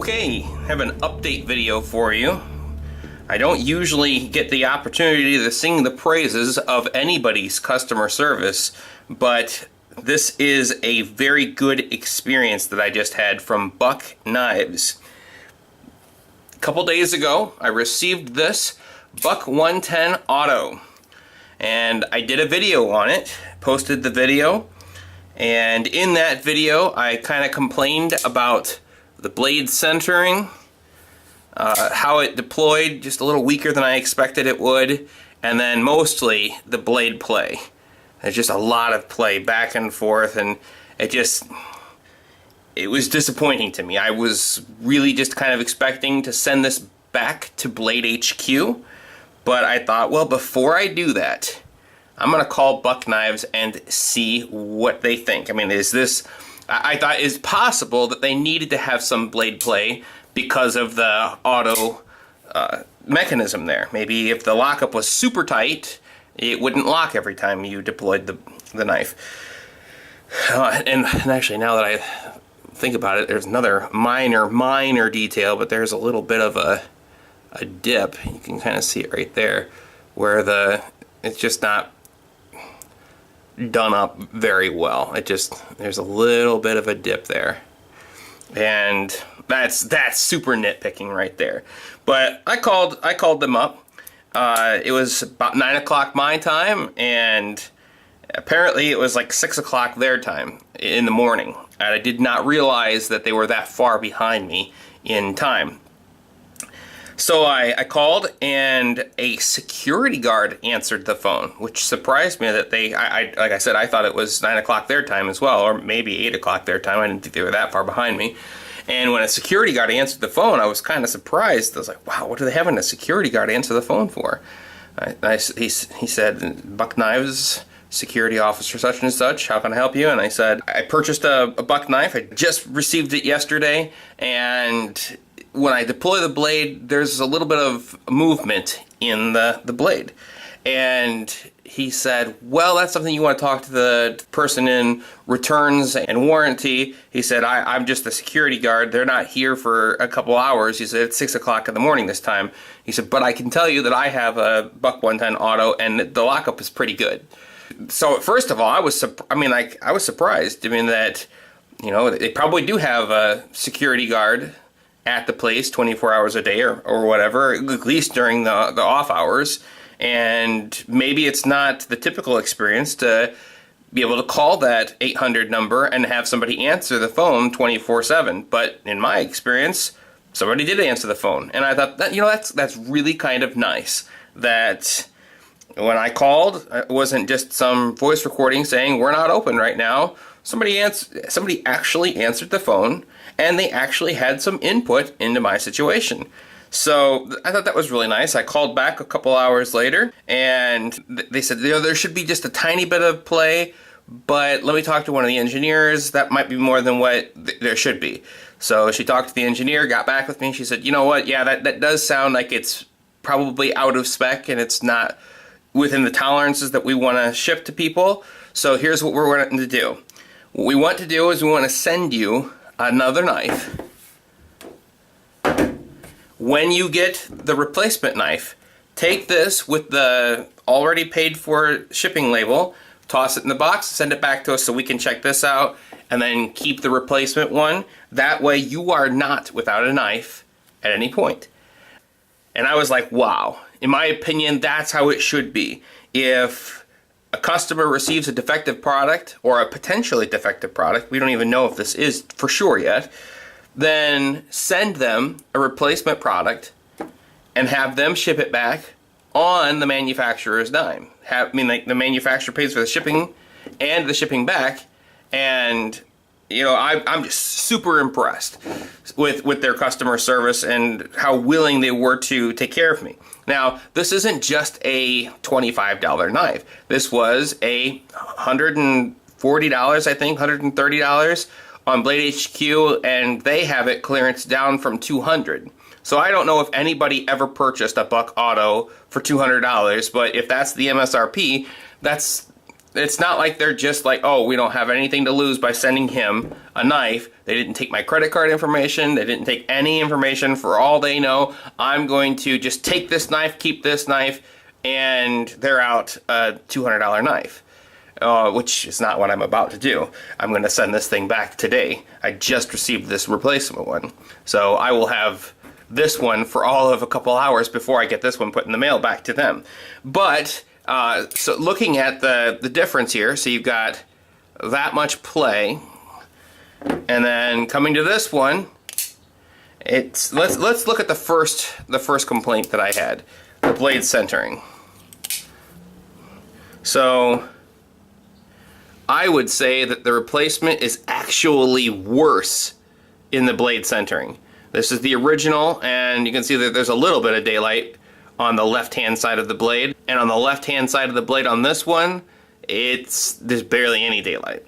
Okay, have an update video for you. I don't usually get the opportunity to sing the praises of anybody's customer service, but this is a very good experience that I just had from Buck Knives. A couple days ago, I received this Buck 110 Auto, and I did a video on it, posted the video, and in that video I kind of complained about the blade centering, how it deployed just a little weaker than I expected it would, and then mostly the blade play. There's just a lot of play back and forth, and it was disappointing to me. I was really just kind of expecting to send this back to Blade HQ, but I thought, well, before I do that, I'm gonna call Buck Knives and see what they think. I mean, I thought it's possible that they needed to have some blade play because of the auto mechanism there. Maybe if the lockup was super tight, it wouldn't lock every time you deployed the knife. And actually, now that I think about it, there's another minor detail, but there's a little bit of a dip. You can kind of see it right there, where it's just not done up very well. There's a little bit of a dip there, and that's super nitpicking right there. But I called them up. It was about 9 o'clock my time, and apparently it was like 6 o'clock their time in the morning, and I did not realize that they were that far behind me in time. So I called, and a security guard answered the phone, which surprised me that like I said, I thought it was 9 o'clock their time as well, or maybe 8 o'clock their time. I didn't think they were that far behind me. And when a security guard answered the phone, I was kind of surprised. I was like, wow, what are they having a security guard answer the phone for? He said, Buck Knives, security officer such and such, how can I help you? And I said, I purchased a Buck knife. I just received it yesterday, and when I deploy the blade, there's a little bit of movement in the blade. And he said, well, that's something you want to talk to the person in returns and warranty. He said, I'm just the security guard. They're not here for a couple hours. He said, it's 6 o'clock in the morning this time. He said, but I can tell you that I have a Buck 110 Auto, and the lockup is pretty good. So first of all, I was surprised. I mean, that, you know, they probably do have a security guard at the place 24 hours a day or whatever, at least during the off hours. And maybe it's not the typical experience to be able to call that 800 number and have somebody answer the phone 24/7. But in my experience, somebody did answer the phone. And I thought, that's really kind of nice that when I called, it wasn't just some voice recording saying, we're not open right now. Somebody actually answered the phone, and they actually had some input into my situation. So I thought that was really nice. I called back a couple hours later, and they said, there should be just a tiny bit of play, but let me talk to one of the engineers. That might be more than what there should be. So she talked to the engineer, got back with me, and she said, you know what, yeah, that does sound like it's probably out of spec, and it's not within the tolerances that we want to ship to people. So here's what we're wanting to do. What we want to do is we want to send you another knife. When you get the replacement knife, take this with the already paid for shipping label, toss it in the box, send it back to us so we can check this out, and then keep the replacement one. That way you are not without a knife at any point. And I was like, wow. In my opinion, that's how it should be. If a customer receives a defective product, or a potentially defective product, we don't even know if this is for sure yet, then send them a replacement product and have them ship it back on the manufacturer's dime. The manufacturer pays for the shipping and the shipping back, and I'm just super impressed with their customer service and how willing they were to take care of me. Now, this isn't just a $25 knife. This was a $140, I think, $130 on Blade HQ, and they have it clearance down from $200. So I don't know if anybody ever purchased a Buck Auto for $200, but if that's the MSRP, that's it's not like they're just like, oh, we don't have anything to lose by sending him a knife. They didn't take my credit card information. They didn't take any information. For all they know, I'm going to just take this knife, keep this knife, and they're out a $200 knife, which is not what I'm about to do. I'm going to send this thing back today. I just received this replacement one. So I will have this one for all of a couple hours before I get this one put in the mail back to them. But so looking at the difference here, so you've got that much play, and then coming to this one, it's let's look at the first complaint that I had, the blade centering. So I would say that the replacement is actually worse in the blade centering. This is the original, and you can see that there's a little bit of daylight on the left-hand side of the blade, and on the left-hand side of the blade on this one, there's barely any daylight.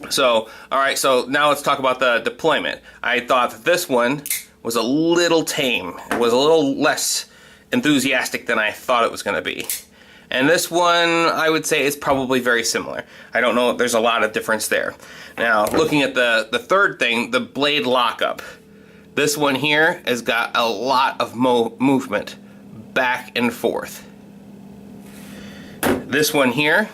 So, all right, so now let's talk about the deployment. I thought that this one was a little tame. It was a little less enthusiastic than I thought it was going to be. And this one, I would say, is probably very similar. I don't know if there's a lot of difference there. Now, looking at the third thing, the blade lockup. This one here has got a lot of movement back and forth. This one here,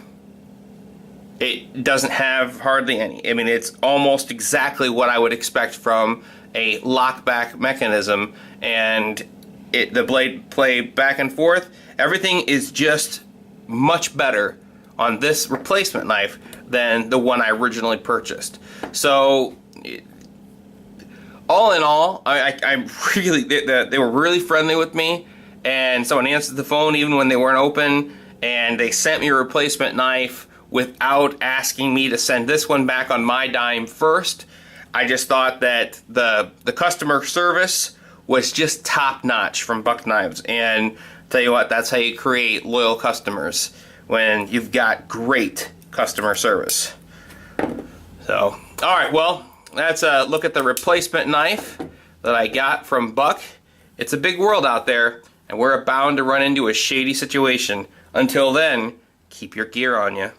it doesn't have hardly any. I mean, it's almost exactly what I would expect from a lockback mechanism, and the blade play back and forth. Everything is just much better on this replacement knife than the one I originally purchased. So all in all, I really, they were really friendly with me, and someone answered the phone even when they weren't open, and they sent me a replacement knife without asking me to send this one back on my dime first. I just thought that the customer service was just top notch from Buck Knives, and tell you what, that's how you create loyal customers, when you've got great customer service. So, all right, well, that's a look at the replacement knife that I got from Buck. It's a big world out there, and we're bound to run into a shady situation. Until then, keep your gear on you.